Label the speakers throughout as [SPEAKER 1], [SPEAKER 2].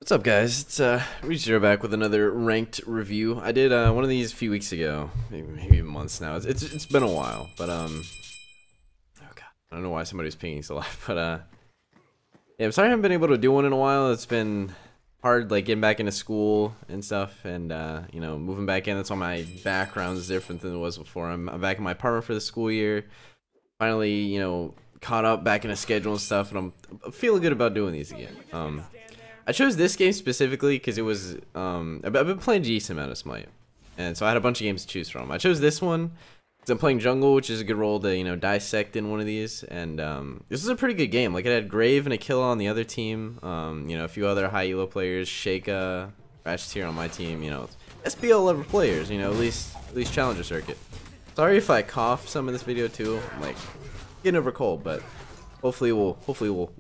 [SPEAKER 1] What's up, guys? It's Readjusted back with another ranked review. I did one of these a few weeks ago, maybe months now. It's been a while, but oh god, I don't know why somebody was pinging so loud, but yeah, I'm sorry I haven't been able to do one in a while. It's been hard, like getting back into school and stuff, and you know, moving back in. That's why my background is different than it was before. I'm back in my apartment for the school year. Finally, you know, caught up back in a schedule and stuff, and I'm feeling good about doing these again. I chose this game specifically because it was, I've been playing a decent amount of Smite, and so I had a bunch of games to choose from. I chose this one because I'm playing jungle, which is a good role to, you know, dissect in one of these, and this is a pretty good game. Like, it had Grave and Aquila on the other team, you know, a few other high elo players, Sheikah, Ratchet here on my team, you know, SPL level players, you know, at least Challenger Circuit. Sorry if I cough some in this video too, I'm like getting over cold, but hopefully we'll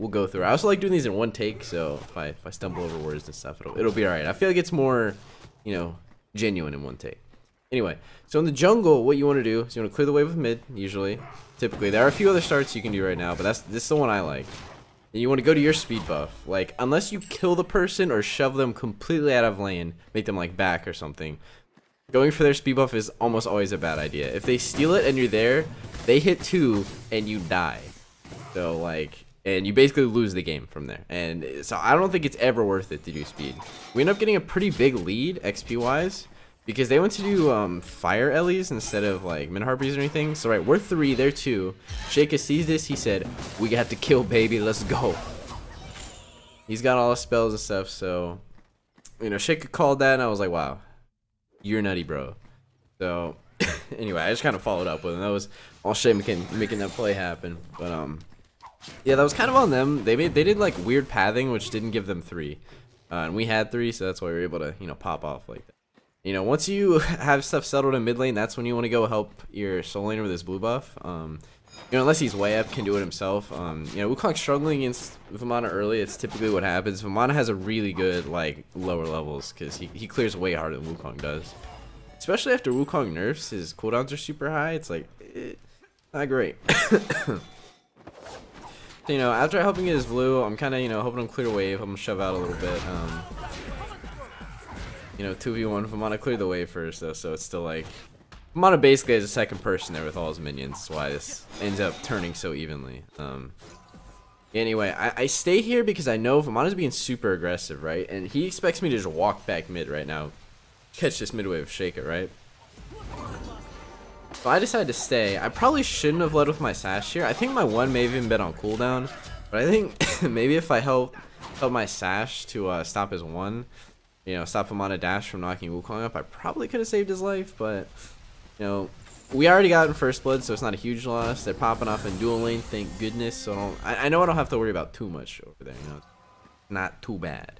[SPEAKER 1] go through. I also like doing these in one take, so if I stumble over words and stuff, it'll be alright. I feel like it's more, you know, genuine in one take. Anyway, so in the jungle, what you want to do is you want to clear the wave with mid, usually. Typically, there are a few other starts you can do right now, but this is the one I like. And you want to go to your speed buff. Like, unless you kill the person or shove them completely out of lane, make them like back or something, going for their speed buff is almost always a bad idea. If they steal it and you're there, they hit 2 and you die. So, like, and you basically lose the game from there. And so I don't think it's ever worth it to do speed. We end up getting a pretty big lead XP wise because they went to do fire Ellies instead of like min harpies or anything. So right, we're 3, they're 2. Sheikah sees this, he said, "We got to kill, baby, let's go." He's got all the spells and stuff, so you know, Sheikah called that and I was like, wow, you're nutty, bro. So anyway, I just kind of followed up with him. That was all Shay making that play happen. But yeah, that was kind of on them. They did like weird pathing, which didn't give them 3, and we had 3, so that's why we were able to, you know, pop off like that. You know, once you have stuff settled in mid lane, that's when you want to go help your soul laner with his blue buff. You know, unless he's way up, can do it himself. You know, Wukong's struggling against Vamana early. It's typically what happens. Vamana has a really good like lower levels because he clears way harder than Wukong does. Especially after Wukong nerfs, his cooldowns are super high. It's like, not great. So, you know, after helping get his blue, I'm kind of, you know, hoping him clear wave. I'm gonna shove out a little bit. You know, 2v1. Vamana cleared the wave first, though, so it's still like Vamana basically has a second person there with all his minions. That's why this ends up turning so evenly. Anyway, I stay here because I know Vamana's being super aggressive, right? And he expects me to just walk back mid right now, catch this mid wave, shake it, right? So I decided to stay. I probably shouldn't have led with my sash here. I think my 1 may have even been on cooldown, but I think maybe if I help my sash to stop his 1, you know, stop him on a dash from knocking Wukong up, I probably could have saved his life. But you know, we already got in first blood, so it's not a huge loss. They're popping off in dual lane, thank goodness. So I know I don't have to worry about too much over there. You know, not too bad.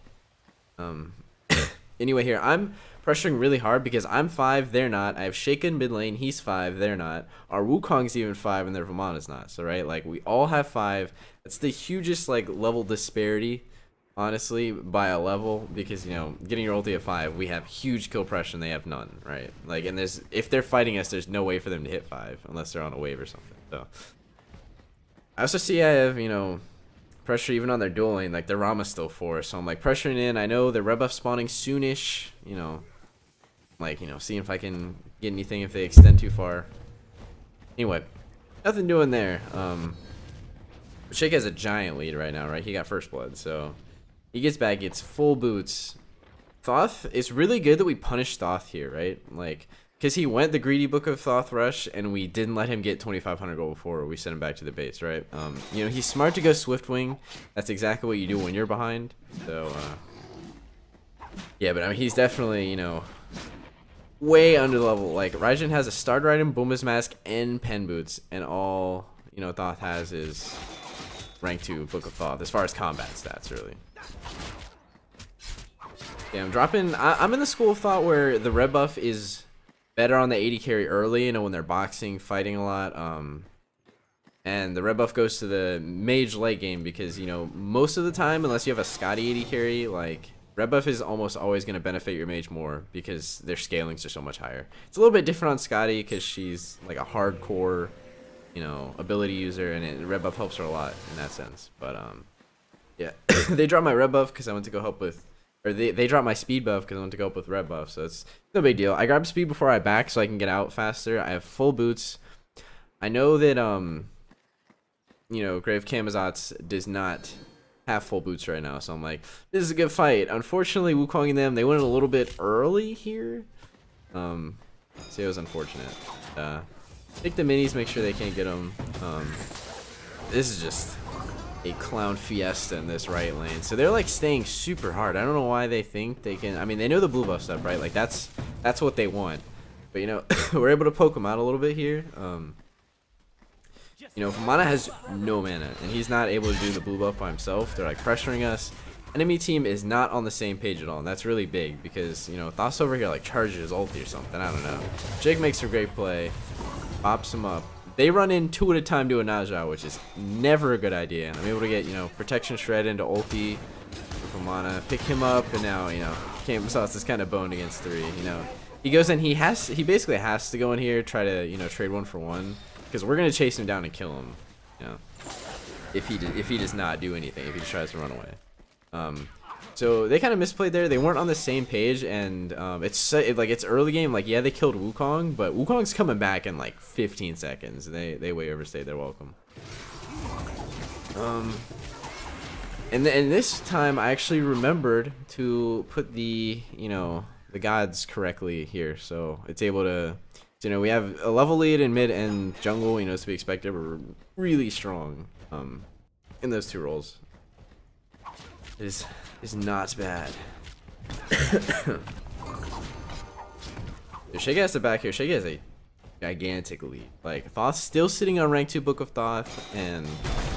[SPEAKER 1] Anyway, here I'm pressuring really hard because I'm 5, they're not. I have Sheikah in mid lane, he's 5, they're not. Our Wukong's even 5 and their Vamana's not. So right, like we all have 5. That's the hugest like level disparity, honestly, by a level, because you know, getting your ulti at 5, we have huge kill pressure and they have none, right? Like, and if they're fighting us, there's no way for them to hit 5 unless they're on a wave or something. So I also see I have, you know, pressure even on their dual lane, like their Rama's still 4, so I'm like pressuring in. I know their red buff spawning soonish, you know, like, you know, seeing if I can get anything if they extend too far. Anyway, nothing doing there. Sheikah has a giant lead right now, right? He got first blood, so he gets back, gets full boots. Thoth, it's really good that we punished Thoth here, right? Like, because he went the greedy book of Thoth Rush, and we didn't let him get 2,500 gold before we sent him back to the base, right? You know, he's smart to go Swiftwing. That's exactly what you do when you're behind. So, yeah, but I mean, he's definitely, you know, way under level. Like, Raijin has a starter item, Boomba's Mask, and Pen Boots, and all, you know, Thoth has is rank 2 Book of Thoth, as far as combat stats, really. Yeah, I'm dropping, I'm in the school of thought where the red buff is better on the 80 carry early, you know, when they're boxing, fighting a lot, and the red buff goes to the mage late game because, you know, most of the time, unless you have a Scotty 80 carry, like, red buff is almost always going to benefit your mage more because their scalings are so much higher. It's a little bit different on Scotty because she's like a hardcore, you know, ability user, and red buff helps her a lot in that sense. But yeah, they dropped my red buff because I went to go help with or they dropped my speed buff because I want to go up with red buff, so it's no big deal. I grabbed speed before I back so I can get out faster. I have full boots. I know that you know, Grave Camazotz does not have full boots right now, so I'm like, this is a good fight. Unfortunately, Wukong and them, they went a little bit early here. So it was unfortunate. Take the minis, make sure they can't get them. This is just a clown fiesta in this right lane. So they're like staying super hard. I don't know why they think they can. I mean, they know the blue buff stuff, right? Like that's what they want. But you know, we're able to poke them out a little bit here. You know, if Mana has no mana and he's not able to do the blue buff by himself, they're like pressuring us. Enemy team is not on the same page at all, and that's really big because, you know, Thoth's over here like charges his ulti or something. I don't know. Jake makes a great play, pops him up. They run in 2 at a time to a Naja, which is never a good idea. I'm able to get, you know, protection shred into ulti from Mana, pick him up, and now, you know, Camazotz is kind of boned against 3. You know, he goes in, he basically has to go in here, try to, you know, trade 1 for 1, because we're gonna chase him down and kill him. You know, if he does not do anything, if he just tries to run away. So they kind of misplayed there. They weren't on the same page, and it's early game. Like, yeah, they killed Wukong, but Wukong's coming back in like 15 seconds. They way overstayed their welcome. And this time I actually remembered to put the, you know, the gods correctly here, so it's able to, you know, we have a level lead in mid and jungle. You know, it's to be expected. We're really strong in those 2 roles. Is not bad. Shake has the back here. Shake has a gigantic lead. Like, Thoth's still sitting on rank 2 Book of Thoth, and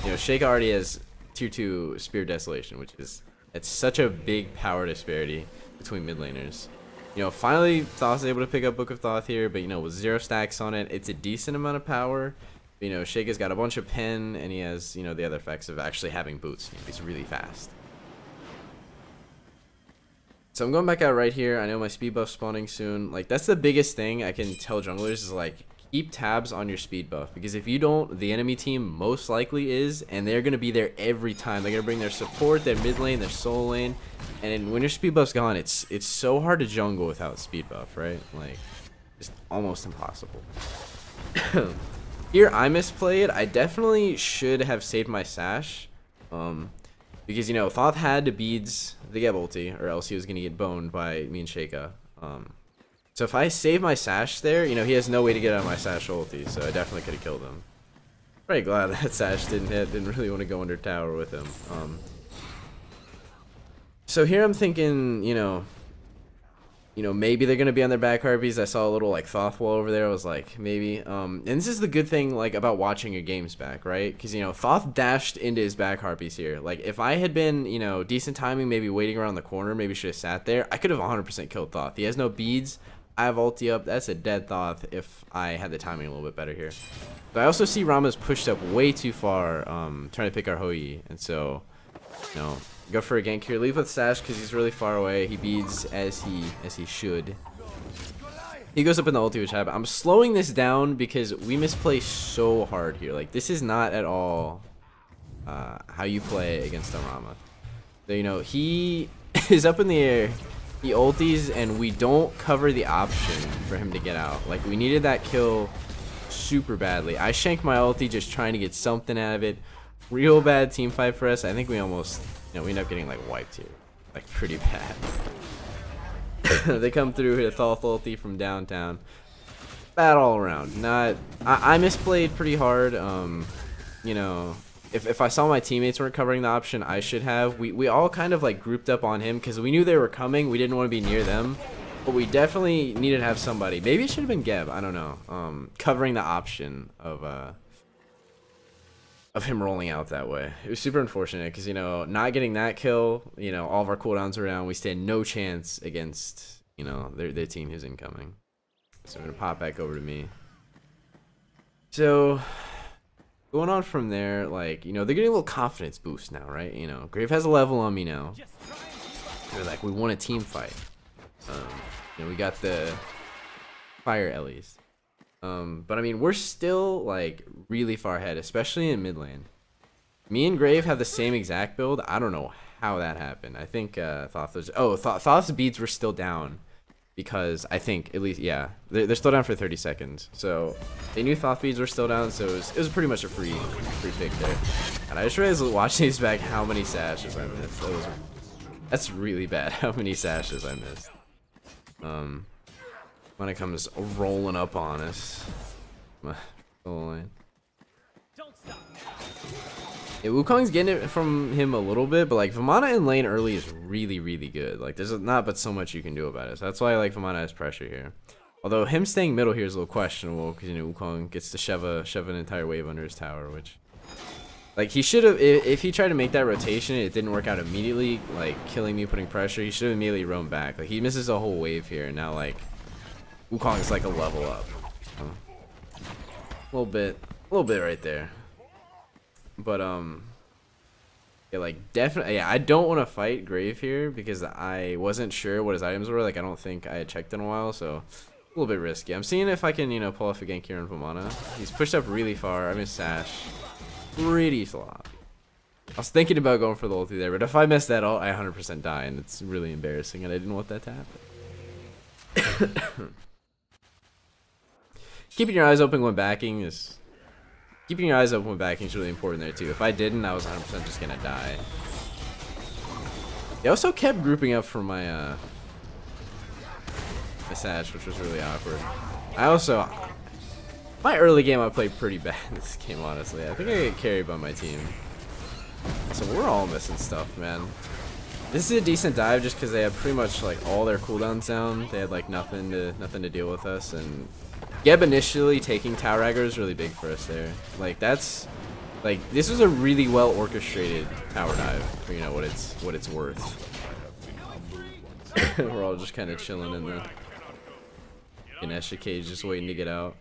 [SPEAKER 1] you know, Shake already has tier 2 Spear Desolation, which is, it's such a big power disparity between mid laners. You know, finally Thoth's able to pick up Book of Thoth here, but you know, with 0 stacks on it, it's a decent amount of power. You know, Shake has got a bunch of pen, and he has, you know, the other effects of actually having boots. You know, he's really fast. So I'm going back out right here. I know my speed buff spawning soon. Like, that's the biggest thing I can tell junglers is, like, keep tabs on your speed buff. Because if you don't, the enemy team most likely is. And they're going to be there every time. They're going to bring their support, their mid lane, their soul lane. And when your speed buff's gone, it's so hard to jungle without speed buff, right? Like, just almost impossible. Here, I misplayed. I definitely should have saved my sash. Because, you know, Thoth had to beads the get ulti, or else he was going to get boned by me and Sheikah. So if I save my sash there, you know, he has no way to get out of my sash ulti, so I definitely could have killed him. Pretty glad that sash didn't hit, didn't really want to go under tower with him. So here I'm thinking, you know, maybe they're going to be on their back harpies. I saw a little, like, Thoth wall over there. I was like, maybe. And this is the good thing, like, about watching your games back, right? Because, you know, Thoth dashed into his back harpies here. Like, if I had been, you know, decent timing, maybe waiting around the corner, maybe should have sat there, I could have 100% killed Thoth. He has no beads. I have ulti up. That's a dead Thoth if I had the timing a little bit better here. But I also see Rama's pushed up way too far, trying to pick our Hou-Yi. And so, you know, go for a gank here. Leave with Sash because he's really far away. He beads as he should. He goes up in the ulti, which happened. I'm slowing this down because we misplay so hard here. Like, this is not at all how you play against a Rama. So, you know, he is up in the air. He ultis, and we don't cover the option for him to get out. Like, we needed that kill super badly. I shanked my ulti just trying to get something out of it. Real bad team fight for us. I think we almost, you know, we end up getting, like, wiped here. Like, pretty bad. They come through, hit a Thoth ulti from downtown. Bad all around. Not, I misplayed pretty hard. You know, if I saw my teammates weren't covering the option, I should have. We all kind of, like, grouped up on him because we knew they were coming. We didn't want to be near them. But we definitely needed to have somebody. Maybe it should have been Geb. I don't know. Covering the option of him rolling out that way. It was super unfortunate because, you know, not getting that kill, you know, all of our cooldowns were down. We stand no chance against, you know, their team who's incoming. So I'm going to pop back over to me. So, going on from there, like, you know, they're getting a little confidence boost now, right? You know, Grave has a level on me now. They're like, we won a team fight. You know, we got the fire Ellies. But I mean, we're still, like, really far ahead, especially in mid lane. Me and Grave have the same exact build. I don't know how that happened. I think Thoth's beads were still down because I think at least they're still down for 30 seconds. So they knew Thoth beads were still down, so it was pretty much a free pick there. And I just realized watching these back how many sashes I missed. That's really bad. How many sashes I missed. When it comes rolling up on us. Yeah, Wukong's getting it from him a little bit, but like Vamana in lane early is really, really good. Like there's not but so much you can do about it. So that's why I like Vamana has pressure here. Although him staying middle here is a little questionable because, you know, Wukong gets to shove an entire wave under his tower, which like he should have, if he tried to make that rotation, it didn't work out immediately, like killing me, putting pressure. He should have immediately roamed back. Like he misses a whole wave here, and now like Wukong is like a level up. A little bit right there. But yeah, like definitely, yeah, I don't want to fight Grave here because I wasn't sure what his items were. Like I don't think I had checked in a while, so a little bit risky. I'm seeing if I can, you know, pull off a gank here on Vamana. He's pushed up really far. I missed Sash. Pretty sloppy. I was thinking about going for the ulti there, but if I miss that ult, I 100% die, and it's really embarrassing, and I didn't want that to happen. Keeping your eyes open when backing is really important there too. If I didn't, I was 100% just gonna die. They also kept grouping up for my my Sash, which was really awkward. My early game I played pretty bad in this game, honestly. I think I get carried by my team. So we're all missing stuff, man. This is a decent dive just because they have pretty much like all their cooldowns down. They had like nothing to deal with us, and Geb initially taking Tower Aggro is really big for us there. Like this was a really well orchestrated tower dive for, you know, what it's worth. We're all just kind of chilling in the Ganesha cage, just waiting to get out.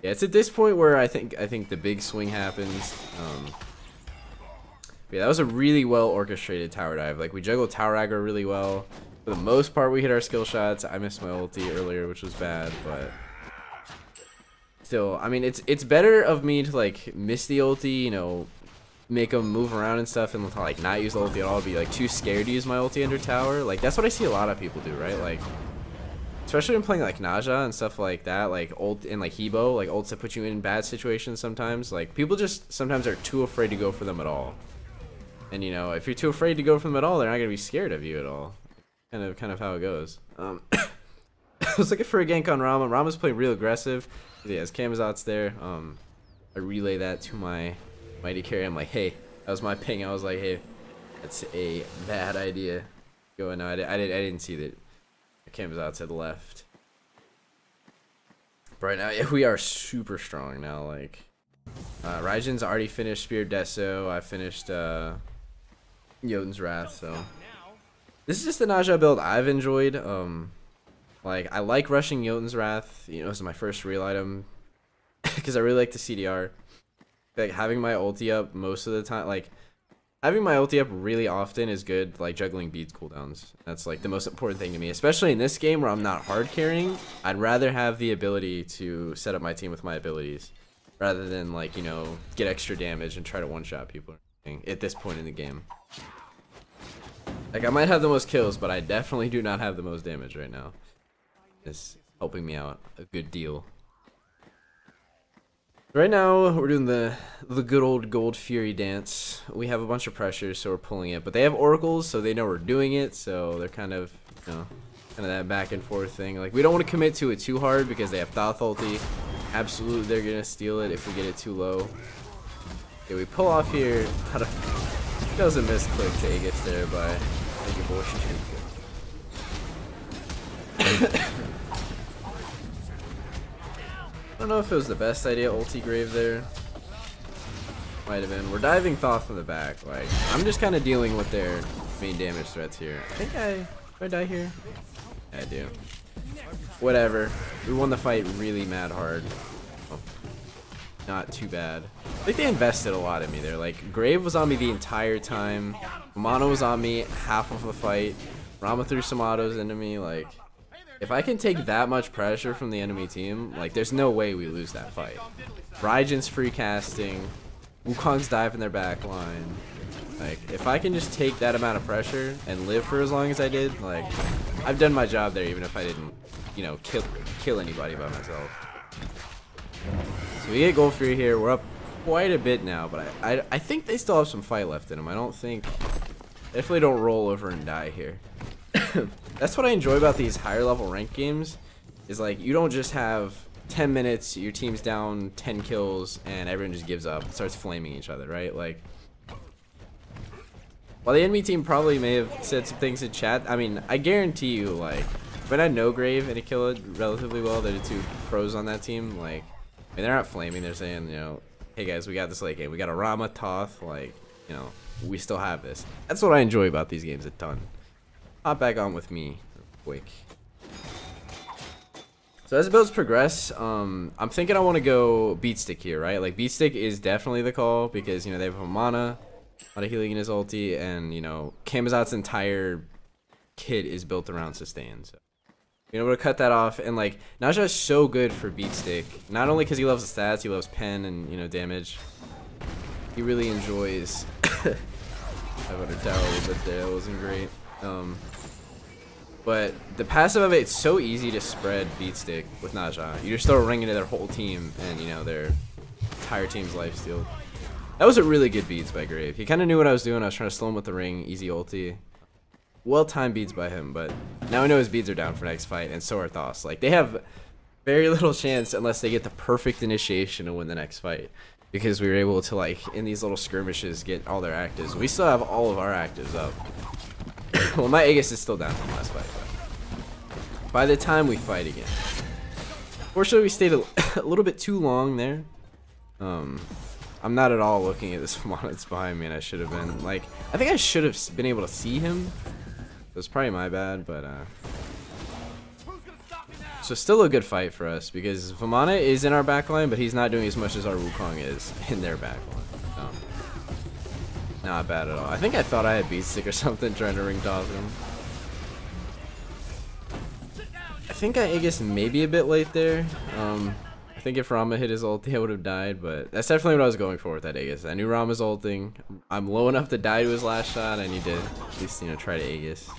[SPEAKER 1] Yeah, it's at this point where I think the big swing happens. Yeah, that was a really well orchestrated tower dive. Like we juggled Tower Aggro really well. For the most part, we hit our skill shots. I missed my ulti earlier, which was bad, but still, I mean, it's better of me to like miss the ulti, you know, make them move around and stuff, and like not use the ulti at all, be like too scared to use my ulti under tower. Like that's what I see a lot of people do, right? Like especially when playing like Naja and stuff like that, like ult and like Hebo, like ults that put you in bad situations sometimes. Like people just sometimes are too afraid to go for them at all. And you know, if you're too afraid to go for them at all, they're not gonna be scared of you at all. Kind of how it goes. I was looking for a gank on Rama. Rama's playing real aggressive. He has Camazot's there. I relay that to my mighty carry. I'm like, hey, that was my ping. I was like, hey, that's a bad idea. Go, no, I didn't see that. Camazot's to the left. But right now, yeah, we are super strong now. Like, Raijin's already finished Spear Deso. I finished Jotun's Wrath, so this is just the Naja build I've enjoyed. Like I like rushing Jotun's Wrath. You know, this is my first real item because I really like the CDR. Like having my ulti up most of the time, like having my ulti up really often is good. Like juggling beads cooldowns. That's like the most important thing to me, especially in this game where I'm not hard carrying. I'd rather have the ability to set up my team with my abilities rather than like, you know, get extra damage and try to one-shot people at this point in the game. Like I might have the most kills, but I definitely do not have the most damage right now. It's helping me out a good deal. Right now we're doing the good old Gold Fury dance. We have a bunch of pressures, so we're pulling it. But they have oracles, so they know we're doing it. So they're kind of, you know, kind of that back and forth thing. Like we don't want to commit to it too hard because they have Thoth ulti. Absolutely, they're gonna steal it if we get it too low. Okay, we pull off here. That was a misclick to Aegis there by making bullshit. I don't know if it was the best idea, ulti Grave there. Might have been. We're diving Thoth from the back. Like, I'm just kind of dealing with their main damage threats here. I think do I die here? Yeah, I do. Whatever. We won the fight really mad hard. Oh, not too bad. I think they invested a lot in me there. Like, Grave was on me the entire time. Mono was on me half of the fight. Rama threw some autos into me. Like, if I can take that much pressure from the enemy team, like, there's no way we lose that fight. Raijin's free casting. Wukong's diving their back line. Like, if I can just take that amount of pressure and live for as long as I did, like, I've done my job there, even if I didn't, you know, kill anybody by myself. So we get Gold Fury here. We're up quite a bit now, but I think they still have some fight left in them. I don't think... Definitely don't roll over and die here. That's what I enjoy about these higher level ranked games, is like, you don't just have 10 minutes, your team's down 10 kills, and everyone just gives up and starts flaming each other, right? Like, while the enemy team probably may have said some things in chat, I mean, I guarantee you, like, when I know Grave and Akilla relatively well, they're the two pros on that team, like, I mean, they're not flaming, they're saying, you know, hey guys, we got this late game, we got a Rama, Toth, like, you know, we still have this. That's what I enjoy about these games a ton. Hop back on with me real quick. So as the builds progress, I'm thinking I want to go beat stick here, right? Like, beat stick is definitely the call because, you know, they have a mana, a lot of healing in his ulti, and, you know, Camazot's entire kit is built around sustain. So being able to cut that off, and like, Naja is so good for beat stick. Not only because he loves the stats, he loves pen and, you know, damage. He really enjoys. I would have tower a little bit there. That wasn't great. But the passive of it's so easy to spread beat stick with Naja. You just throw a ring into their whole team, and you know their entire team's life steal. That was a really good beats by Grave. He kind of knew what I was doing. I was trying to slow him with the ring, easy ulti. Well timed beats by him, but now I know his beads are down for next fight, and so are Thos. Like, they have very little chance unless they get the perfect initiation to win the next fight. Because we were able to, like, in these little skirmishes, get all their actives. We still have all of our actives up. Well, my Aegis is still down from last fight, but by the time we fight again. Fortunately, we stayed a little bit too long there. I'm not at all looking at this Famana that's behind me, and I should have been. Like, I think I should have been able to see him. It was probably my bad, but so still a good fight for us because Famana is in our backline, but he's not doing as much as our Wukong is in their backline. Not bad at all. I think I thought I had beat stick or something trying to ring toss him. I think I Aegis maybe a bit late there. I think if Rama hit his ulti, I would have died, but that's definitely what I was going for with that Aegis. I knew Rama's ulting. I'm low enough to die to his last shot. I need to at least, you know, try to Aegis.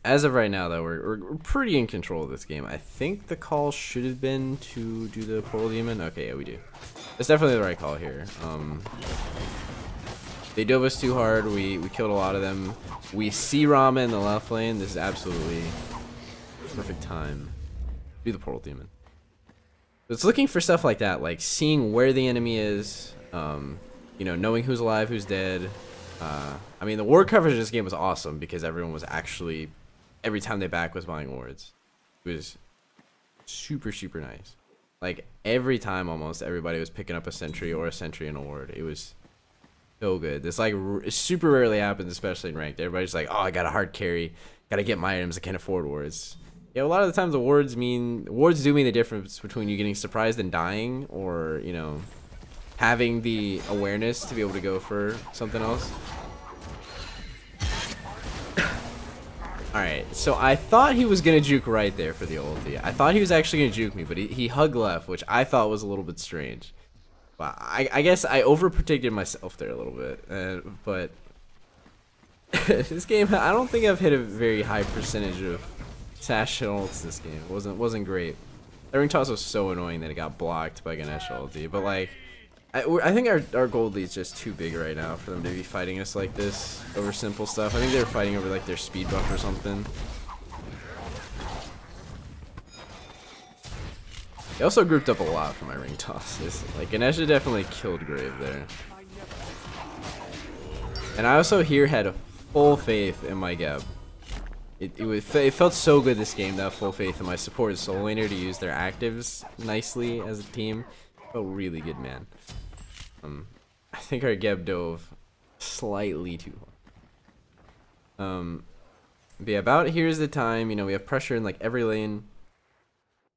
[SPEAKER 1] As of right now, though, we're pretty in control of this game. I think the call should have been to do the Portal Demon. Okay, yeah, we do. That's definitely the right call here. They dove us too hard. We killed a lot of them. We see Rama in the left lane. This is absolutely perfect time. Do the Portal Demon. It's looking for stuff like that, like seeing where the enemy is, you know, knowing who's alive, who's dead. I mean, the ward coverage of this game was awesome because everyone was actually, every time they back was buying wards. It was super, super nice. Like, every time almost everybody was picking up a sentry or a sentry in a ward. It was so good. This, like, super rarely happens, especially in ranked. Everybody's like, oh, I got a hard carry. Got to get my items. I can't afford wards. Yeah, a lot of the times the wards do mean the difference between you getting surprised and dying or, you know, having the awareness to be able to go for something else. Alright, so I thought he was going to juke right there for the ulti. I thought he was actually going to juke me, but he hugged left, which I thought was a little bit strange. But I guess I overprotected myself there a little bit. But this game, I don't think I've hit a very high percentage of Sash and ults this game. It wasn't great. That ring toss was so annoying that it got blocked by Ganesh ulti. But like, I think our gold lead's just too big right now for them to be fighting us like this over simple stuff. I think they were fighting over like their speed buff or something. They also grouped up a lot for my ring tosses. Like, Ganesh definitely killed Grave there. And I also here had a full faith in my Geb. It felt so good this game to have full faith in my support soul laner to use their actives nicely as a team. Felt really good, man. I think our Geb dove slightly too hard. But yeah, about here's the time. You know, we have pressure in like every lane.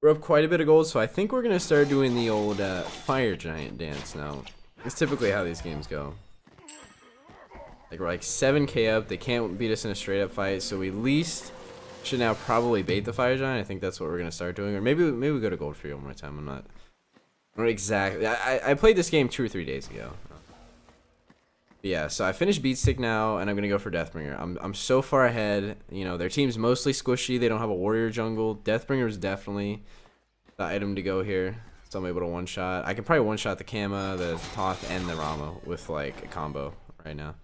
[SPEAKER 1] We're up quite a bit of gold, so I think we're gonna start doing the old fire giant dance now. It's typically how these games go. Like, we're like 7k up. They can't beat us in a straight up fight, so we at least should now probably bait the fire giant. I think that's what we're gonna start doing, or maybe we go to gold for one more time. I'm Exactly. I played this game 2 or 3 days ago. Yeah, so I finished Beatstick now, and I'm gonna go for Deathbringer. I'm so far ahead. You know, their team's mostly squishy. They don't have a warrior jungle. Deathbringer is definitely the item to go here. So I'm able to one-shot. I can probably one-shot the Kama, the Thoth, and the Rama with like a combo right now.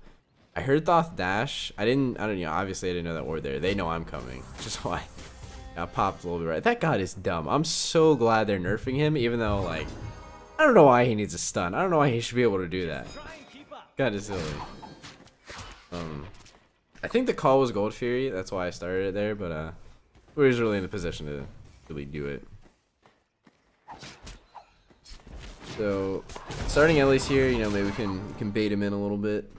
[SPEAKER 1] I heard Thoth dash. I don't, you know, obviously I didn't know that word there. They know I'm coming, which is why I popped a little bit right. That god is dumb. I'm so glad they're nerfing him, even though like I don't know why he needs a stun. I don't know why he should be able to do that. God is silly. I think the call was Gold Fury. That's why I started it there, but we was really in the position to really do it. So starting Ellie's here, you know, maybe we can bait him in a little bit.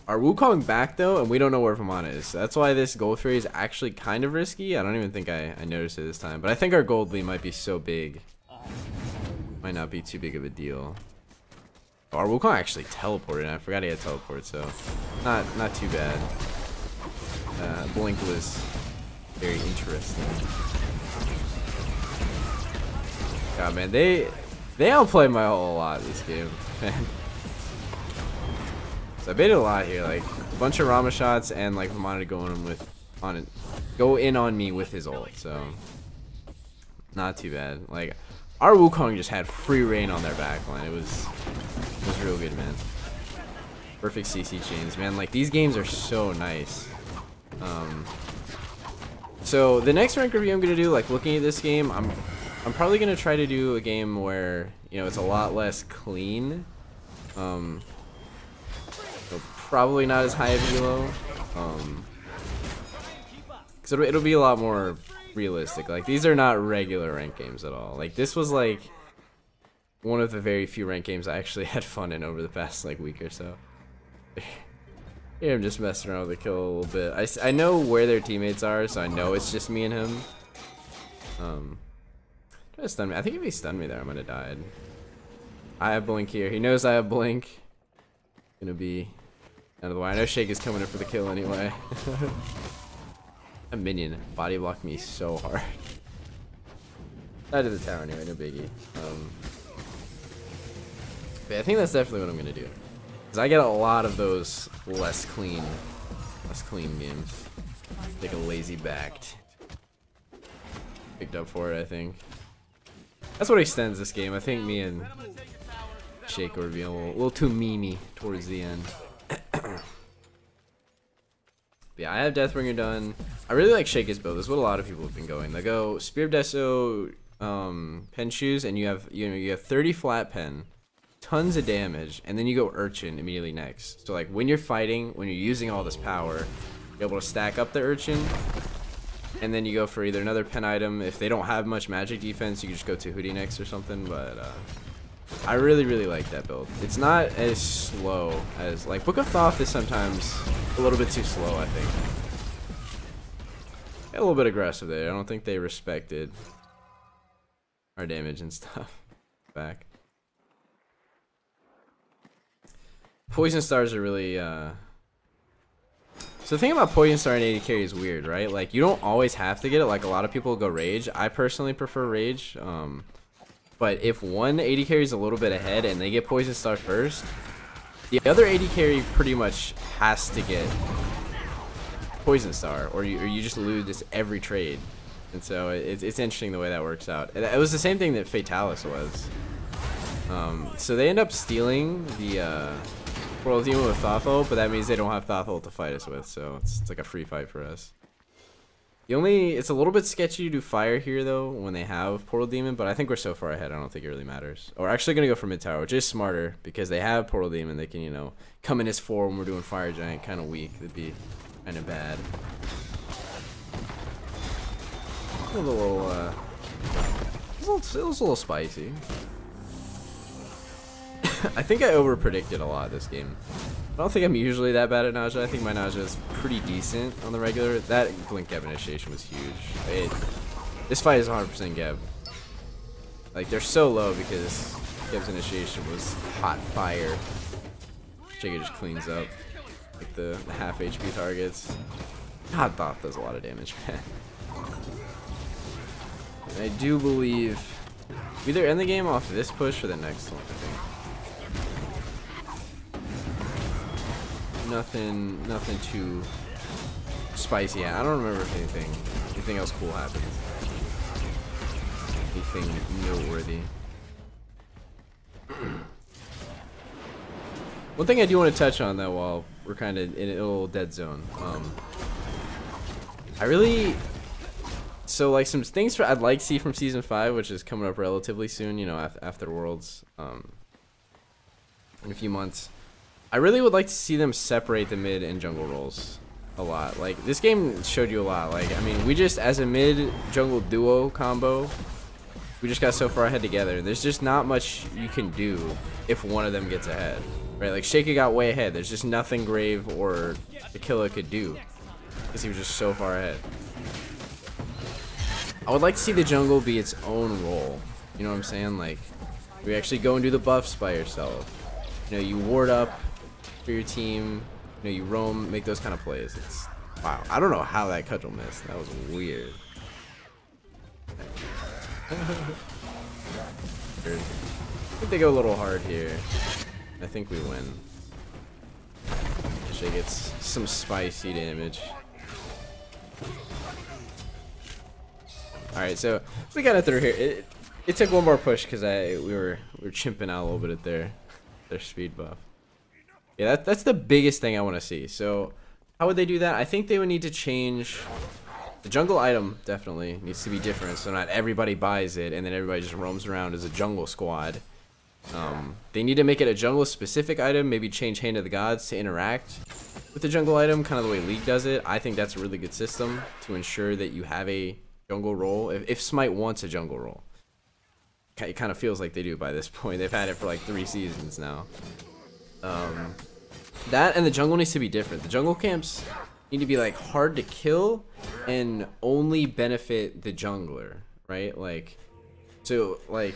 [SPEAKER 1] Our Wukong back though, and we don't know where Vamana is. So that's why this Gold Fury is actually kind of risky. I don't even think I noticed it this time, but I think our Gold Lead might be so big, might not be too big of a deal. Our Wukong actually teleported, and I forgot he had teleport, so not too bad. Blink was very interesting. God, man, they outplay my ult a lot this game, man. So I baited a lot here, like a bunch of Rama shots and like Vamana to go in on me with his ult, so not too bad. Like our Wukong just had free reign on their backline. It was real good, man. Perfect CC chains, man. Like these games are so nice. So the next rank review I'm gonna do, like looking at this game, I'm probably gonna try to do a game where, you know, it's a lot less clean. So probably not as high of elo. Cause it'll be a lot more realistic. Like these are not regular rank games at all. Like this was like one of the very few rank games I actually had fun in over the past like week or so. Here I'm just messing around with the kill a little bit. I know where their teammates are, so I know it's just me and him. Try to stun me. I think if he stunned me there, I might have died. I have Blink here. He knows I have Blink. Gonna be out of the way. I know Shake is coming in for the kill anyway. A minion body blocked me so hard. Side of the tower anyway, no biggie. But I think that's definitely what I'm gonna do, because I get a lot of those less clean games. Take a lazy backed. Picked up for it, I think. That's what extends this game. I think me and Shake were being a little too memey towards the end. Yeah, I have Deathbringer done. I really like Shake's build. This is what a lot of people have been going. They go Spear of Deso, pen shoes, and you have 30 flat pen, tons of damage, and then you go Urchin immediately next. So like when you're fighting, when you're using all this power, you're able to stack up the Urchin, and then you go for either another pen item. If they don't have much magic defense, you can just go to Hootie next or something. But I really like that build. It's not as slow as like Book of Thoth is sometimes a little bit too slow, I think. A little bit aggressive there. I don't think they respected our damage and stuff back. Poison stars are really so the thing about Poison Star and AD carry is weird, right? Like you don't always have to get it. Like a lot of people go Rage. I personally prefer Rage. But if one AD carry is a little bit ahead and they get Poison Star first, the other AD carry pretty much has to get Poison Star, or you just lose this every trade. And so it's interesting the way that works out. It was the same thing that Fatalis was. So they end up stealing the World Demon with Thothol, but that means they don't have Thothol to fight us with, so it's like a free fight for us. It's a little bit sketchy to do fire here though when they have Portal Demon, but I think we're so far ahead I don't think it really matters. We're actually gonna go for mid tower, which is smarter because they have Portal Demon. They can, you know, come in as 4 when we're doing Fire Giant, kind of weak. That'd be kind of bad. It was a little spicy. I think I over predicted a lot this game. I don't think I'm usually that bad at Nausea. I think my Nausea is pretty decent on the regular. That Blink Geb initiation was huge. This fight is 100% Geb. Like, they're so low because Geb's initiation was hot fire. Jigga just cleans up like the half HP targets. God, Thoth does a lot of damage, man. And I do believe we either end the game off this push or the next one, I think. Nothing too spicy. Yeah, I don't remember if anything else cool happened. Anything noteworthy. One thing I do want to touch on though, while we're kind of in a little dead zone, so like some things I'd like to see from season 5, which is coming up relatively soon, you know, after Worlds, in a few months. I really would like to see them separate the mid and jungle roles a lot. Like this game showed you a lot. Like I mean, we just as a mid jungle duo combo, we just got so far ahead together. There's just not much you can do if one of them gets ahead, right? Like Shaky got way ahead. There's just nothing Grave or Aquila could do because he was just so far ahead. I would like to see the jungle be its own role. You know what I'm saying? Like we actually go and do the buffs by yourself. You know, you ward up for your team. You know, you roam, make those kind of plays. It's wow. I don't know how that cudgel missed. That was weird. I think they go a little hard here. I think we win. Shay gets some spicy damage. All right, so we got it through here. It took one more push because we were chimping out a little bit at their speed buff. Yeah, that's the biggest thing I want to see. So how would they do that? I think they would need to change the jungle item. Definitely needs to be different, so not everybody buys it and then everybody just roams around as a jungle squad. They need to make it a jungle specific item. Maybe change Hand of the Gods to interact with the jungle item, kind of the way League does it. I think that's a really good system to ensure that you have a jungle role. If Smite wants a jungle role, it kind of feels like they do by this point. They've had it for like 3 seasons now. That and the jungle needs to be different. The jungle camps need to be like hard to kill and only benefit the jungler, right? Like, so like,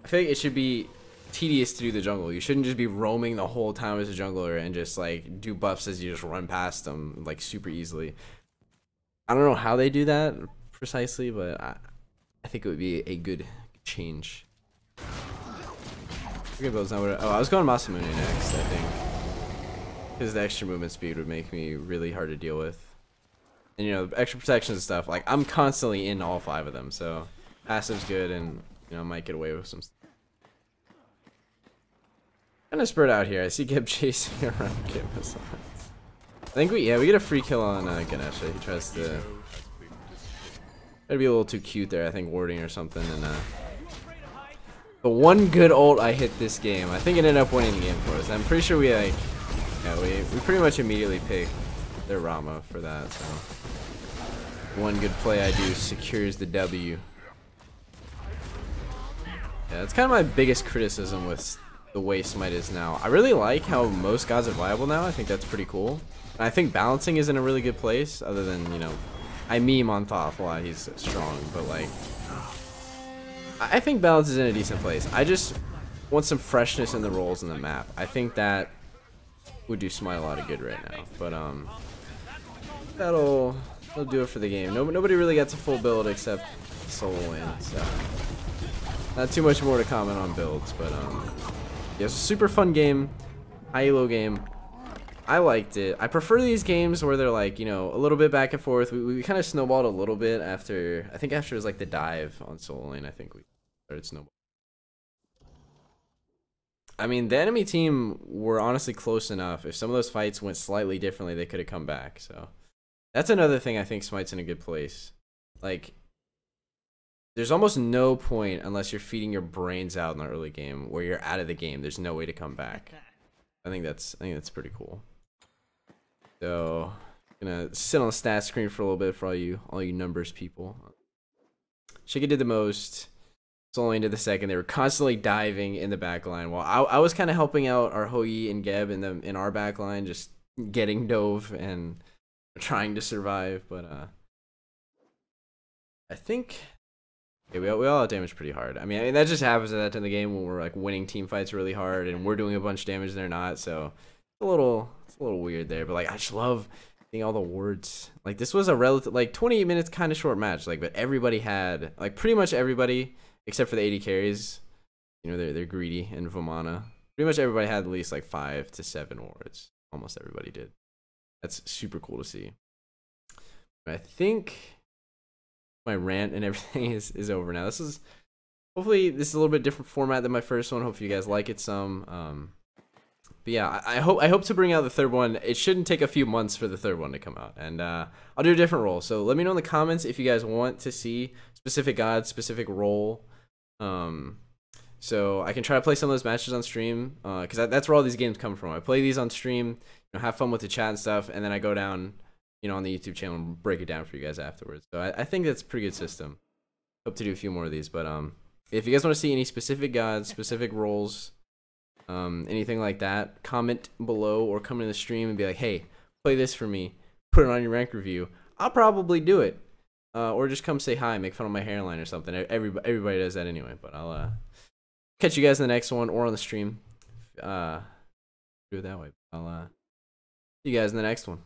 [SPEAKER 1] I feel like it should be tedious to do the jungle. You shouldn't just be roaming the whole time as a jungler and just like do buffs as you just run past them like super easily. I don't know how they do that precisely, but I think it would be a good change. Oh, I was going Masamune next, I think, because the extra movement speed would make me really hard to deal with. And you know, extra protection and stuff, like I'm constantly in all 5 of them, so passive's good, and you know, might get away with some stuff. Kind of spread out here. I see Geb chasing around Geb. I think we get a free kill on Ganesha. He tries to be a little too cute there, I think, warding or something, and but one good ult I hit this game, I think it ended up winning the game for us. I'm pretty sure we like, yeah, we pretty much immediately picked their Rama for that. So one good play I do secures the W. Yeah, that's kind of my biggest criticism with the way Smite is now. I really like how most gods are viable now. I think that's pretty cool. And I think balancing is in a really good place, other than, you know, I meme on Thoth a lot, he's strong, but like, I think balance is in a decent place. I just want some freshness in the roles in the map. I think that would do Smite a lot of good right now. But that'll do it for the game. Nobody really gets a full build except solo lane, so not too much more to comment on builds. But yeah, it's a super fun game, high elo game. I liked it. I prefer these games where they're like, you know, a little bit back and forth. We kind of snowballed a little bit after, I think after it was like the dive on solo lane, I think we started snowballing. I mean, the enemy team were honestly close enough. If some of those fights went slightly differently, they could have come back. So that's another thing I think Smite's in a good place. Like, there's almost no point unless you're feeding your brains out in the early game where you're out of the game. There's no way to come back. I think that's pretty cool. So, gonna sit on the stat screen for a little bit for all you numbers people. Shiki did the most. Solo lane did the second. They were constantly diving in the back line while I was kind of helping out our Hoi and Geb in our back line, just getting dove and trying to survive. But I think we all out damage pretty hard. I mean that just happens at that time of the game when we're like winning team fights really hard and we're doing a bunch of damage and they're not. So it's a little weird there. But like I just love Seeing all the awards. Like this was a relative, like 28 minutes, kind of short match. Like, but everybody had, like, pretty much everybody except for the 80 carries. You know, they're greedy and Vomana. Pretty much everybody had at least like 5 to 7 awards. Almost everybody did. That's super cool to see. But I think my rant and everything is over now. Hopefully this is a little bit different format than my first one. Hopefully you guys like it some. But yeah, I hope to bring out the third one. It shouldn't take a few months for the third one to come out, and I'll do a different role. So let me know in the comments if you guys want to see specific god, specific role. So I can try to play some of those matches on stream, because that's where all these games come from. I play these on stream, you know, have fun with the chat and stuff, and then I go down, you know, on the YouTube channel and break it down for you guys afterwards. So I think that's a pretty good system. Hope to do a few more of these, but if you guys want to see any specific gods, specific roles, anything like that, comment below or come in the stream and be like, hey, play this for me, put it on your rank review. I'll probably do it, or just come say hi, make fun of my hairline or something. Everybody does that anyway. But I'll catch you guys in the next one or on the stream. Do it that way. I'll see you guys in the next one.